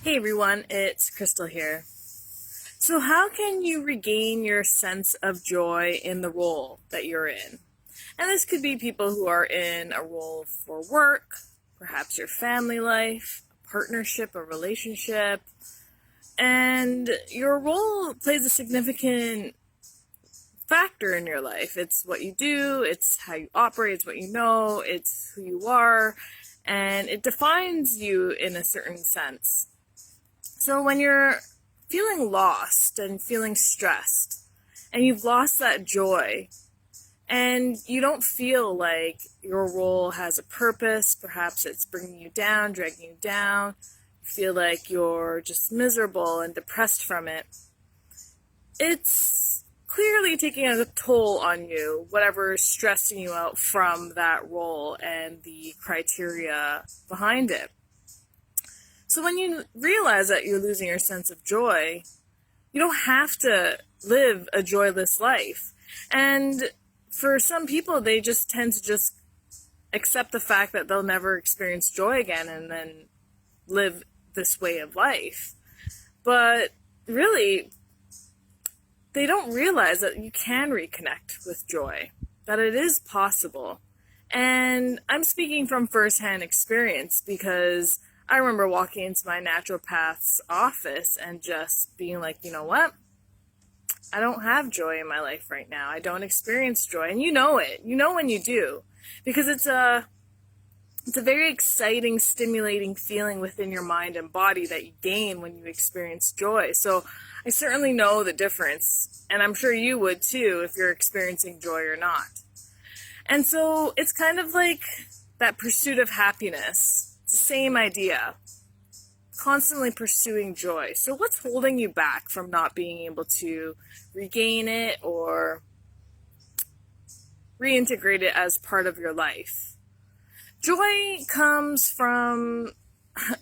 Hey everyone, it's Krystallee here. So, how can you regain your sense of joy in the role that you're in? And this could be people who are in a role for work, perhaps your family life, a partnership, a relationship, and your role plays a significant factor in your life. It's what you do, it's how you operate, it's what you know, it's who you are, and it defines you in a certain sense. So when you're feeling lost and feeling stressed, and you've lost that joy, and you don't feel like your role has a purpose, perhaps it's bringing you down, dragging you down, you feel like you're just miserable and depressed from it, it's clearly taking a toll on you, whatever is stressing you out from that role and the criteria behind it. So when you realize that you're losing your sense of joy, you don't have to live a joyless life. And for some people, they just tend to just accept the fact that they'll never experience joy again and then live this way of life. But really, they don't realize that you can reconnect with joy, that it is possible. And I'm speaking from firsthand experience because I remember walking into my naturopath's office and just being like, you know what? I don't have joy in my life right now. I don't experience joy. And you know it. You know when you do. Because it's a very exciting, stimulating feeling within your mind and body that you gain when you experience joy. So I certainly know the difference. And I'm sure you would too if you're experiencing joy or not. And so it's kind of like that pursuit of happiness. It's the same idea. Constantly pursuing joy. So what's holding you back from not being able to regain it or reintegrate it as part of your life? Joy comes from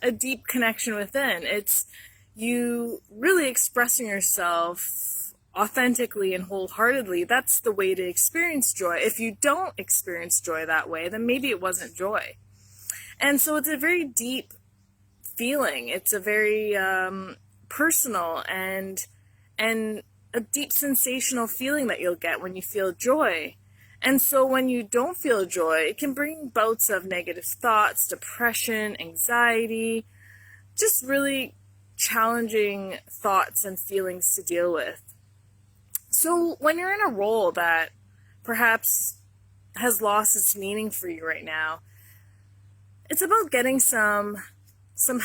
a deep connection within. It's you really expressing yourself authentically and wholeheartedly. That's the way to experience joy. If you don't experience joy that way, then maybe it wasn't joy. And so it's a very deep feeling. It's a very personal and a deep sensational feeling that you'll get when you feel joy. And so when you don't feel joy, it can bring bouts of negative thoughts, depression, anxiety, just really challenging thoughts and feelings to deal with. So when you're in a role that perhaps has lost its meaning for you right now, it's about getting some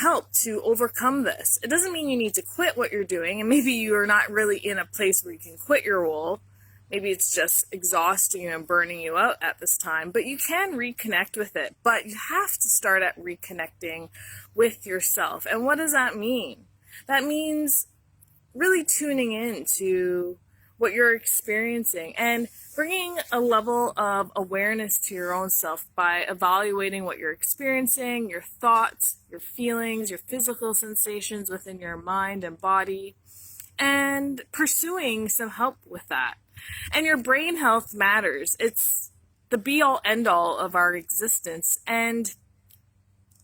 help to overcome this. It doesn't mean you need to quit what you're doing, and maybe you're not really in a place where you can quit your role. Maybe it's just exhausting you and burning you out at this time, but you can reconnect with it. But you have to start at reconnecting with yourself. And what does that mean? That means really tuning in to what you're experiencing and bringing a level of awareness to your own self by evaluating what you're experiencing, your thoughts, your feelings, your physical sensations within your mind and body, and pursuing some help with that. And your brain health matters. It's the be-all, end-all of our existence. And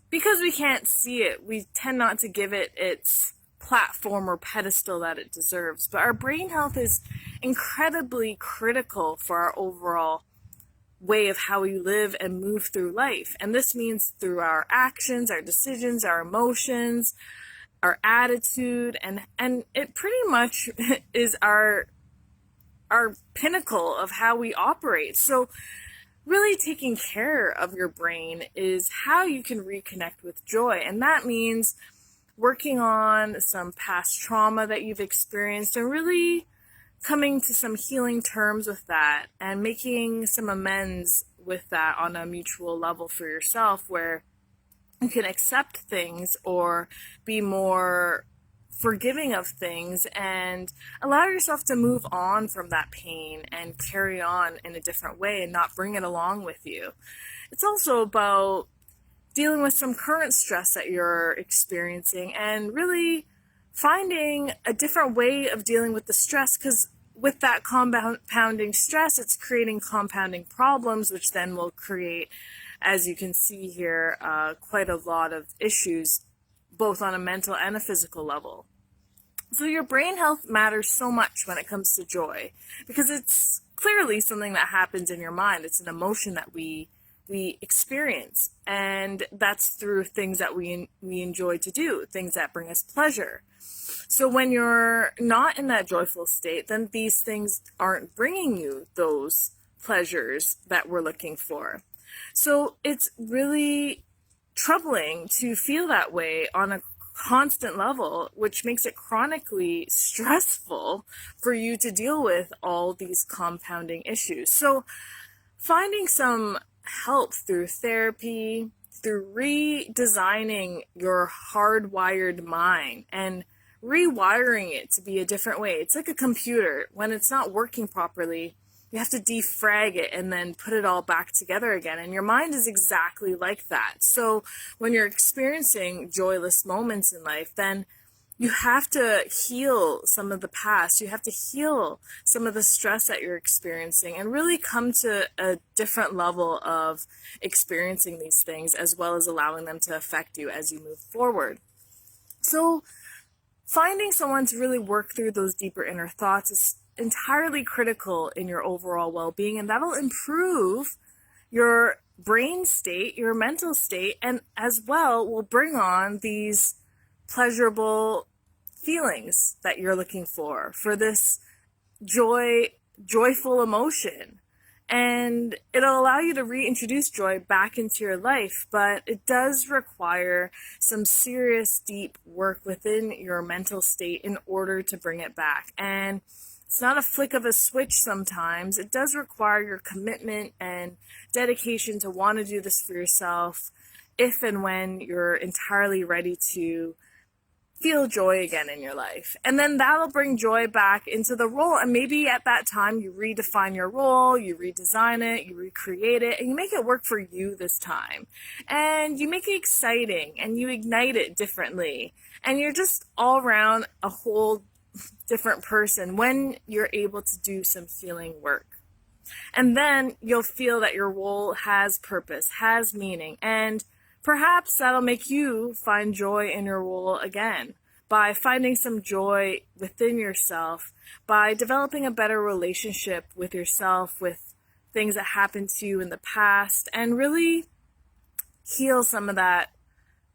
because we can't see it, we tend not to give it its platform or pedestal that it deserves. But our brain health is incredibly critical for our overall way of how we live and move through life. And this means through our actions, our decisions, our emotions, our attitude, and it pretty much is our pinnacle of how we operate. So really taking care of your brain is how you can reconnect with joy. And that means working on some past trauma that you've experienced and really coming to some healing terms with that and making some amends with that on a mutual level for yourself, where you can accept things or be more forgiving of things and allow yourself to move on from that pain and carry on in a different way and not bring it along with you. It's also about dealing with some current stress that you're experiencing and really finding a different way of dealing with the stress, because with that compounding stress, it's creating compounding problems, which then will create, as you can see here, quite a lot of issues both on a mental and a physical level. So your brain health matters so much when it comes to joy, because it's clearly something that happens in your mind. It's an emotion that we experience, and that's through things that we enjoy to do, things that bring us pleasure. So when you're not in that joyful state, then these things aren't bringing you those pleasures that we're looking for. So it's really troubling to feel that way on a constant level, which makes it chronically stressful for you to deal with all these compounding issues. So finding some help through therapy, through redesigning your hardwired mind and rewiring it to be a different way. It's like a computer. When it's not working properly, you have to defrag it and then put it all back together again. And your mind is exactly like that. So when you're experiencing joyless moments in life, then you have to heal some of the past. You have to heal some of the stress that you're experiencing and really come to a different level of experiencing these things, as well as allowing them to affect you as you move forward. So finding someone to really work through those deeper inner thoughts is entirely critical in your overall well-being, and that'll improve your brain state, your mental state, and as well will bring on these pleasurable feelings that you're looking for this joyful emotion. And it'll allow you to reintroduce joy back into your life, but it does require some serious, deep work within your mental state in order to bring it back. And it's not a flick of a switch sometimes. It does require your commitment and dedication to want to do this for yourself if and when you're entirely ready to feel joy again in your life. And then that'll bring joy back into the role. And maybe at that time you redefine your role, you redesign it, you recreate it, and you make it work for you this time. And you make it exciting and you ignite it differently. And you're just all around a whole different person when you're able to do some healing work. And then you'll feel that your role has purpose, has meaning, and perhaps that'll make you find joy in your role again by finding some joy within yourself, by developing a better relationship with yourself, with things that happened to you in the past, and really heal some of that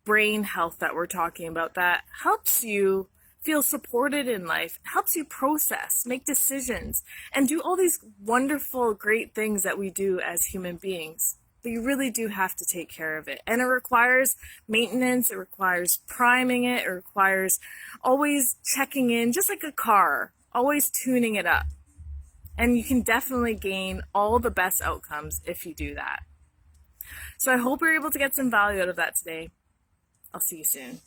brain health that we're talking about that helps you feel supported in life, helps you process, make decisions, and do all these wonderful, great things that we do as human beings. But you really do have to take care of it. And it requires maintenance, it requires priming it requires always checking in, just like a car, always tuning it up. And you can definitely gain all the best outcomes if you do that. So I hope you're able to get some value out of that today. I'll see you soon.